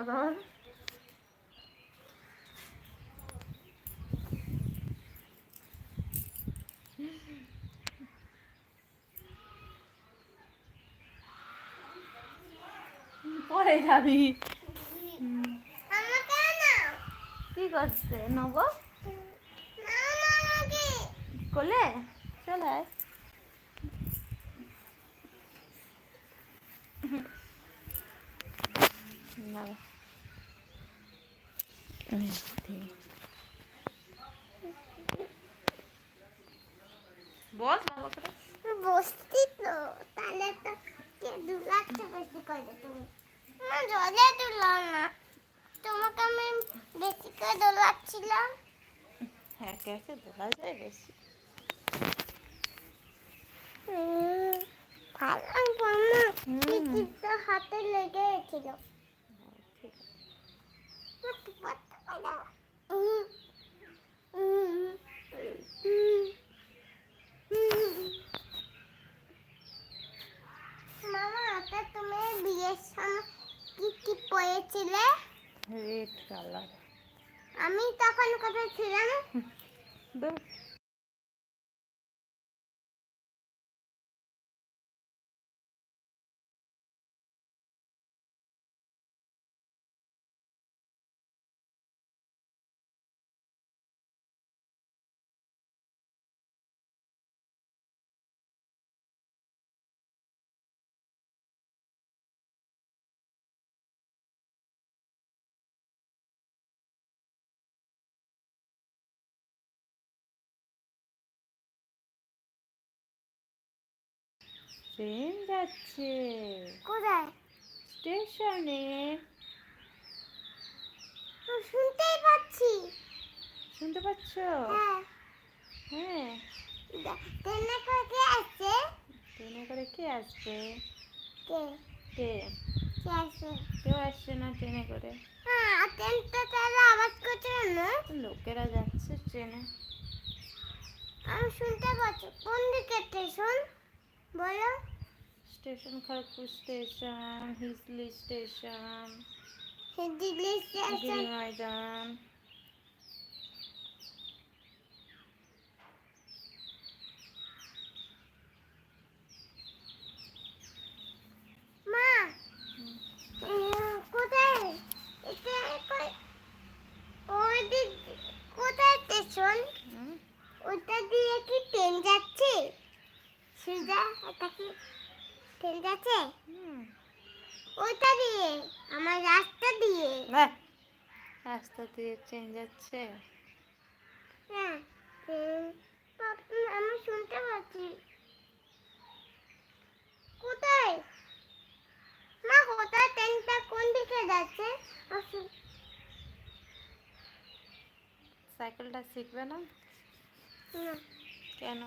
ধর। পরে যাবি। কি করছে নব? কোলে চলে আয়। বস বাবা করে বসতি তো তাহলে তো কে দুলাচ্ছে বেশি করে তুমি না জলে দুলাও না তোমাকে আমি বেশি করে দোলাচ্ছিলাম। হ্যাঁ কে দোলা যায় বেশি। হাতে লেগে গেছিল। মামা তুমি বিয়ের সময় কি কি পরেছিলে? Red colour. আমি তখন কোথায় ছিলাম? ট্রেন যাচ্ছে। কোথায়? স্টেশনে। শুনতেই পাচ্ছি। শুনতে পাচ্ছ? হ্যাঁ। হ্যাঁ। ট্রেনে করে কে আসছে? ট্রেনে করে কে আসবে? কে? কে? কে আসছে? কেউ আসছে না ট্রেনে করে। হ্যাঁ ট্রেনটা তাহলে আওয়াজ করছে না? লোকেরা যাচ্ছে ট্রেনে। আমি শুনতে পাচ্ছি। কোন দিকে স্টেশন বলো? Station Kharagpur station, Hijli station, Delhi station, Giri Maidan. মা কোথায় এটা? ওই দিক কোথায় স্টেশন? ওটা দিয়ে কি ট্রেন যাচ্ছে? সিধা এটা কি ট্রেন যাচ্ছে? ওটা দিয়ে আমার রাস্তা দিয়ে। রাস্তা দিয়ে ট্রেন যাচ্ছে। হ্যাঁ আমি শুনতে পাচ্ছি। কোথায় মা কোথায় ট্রেনটা কোন দিকে যাচ্ছে? সাইকেলটা শিখবে না? না। কেন?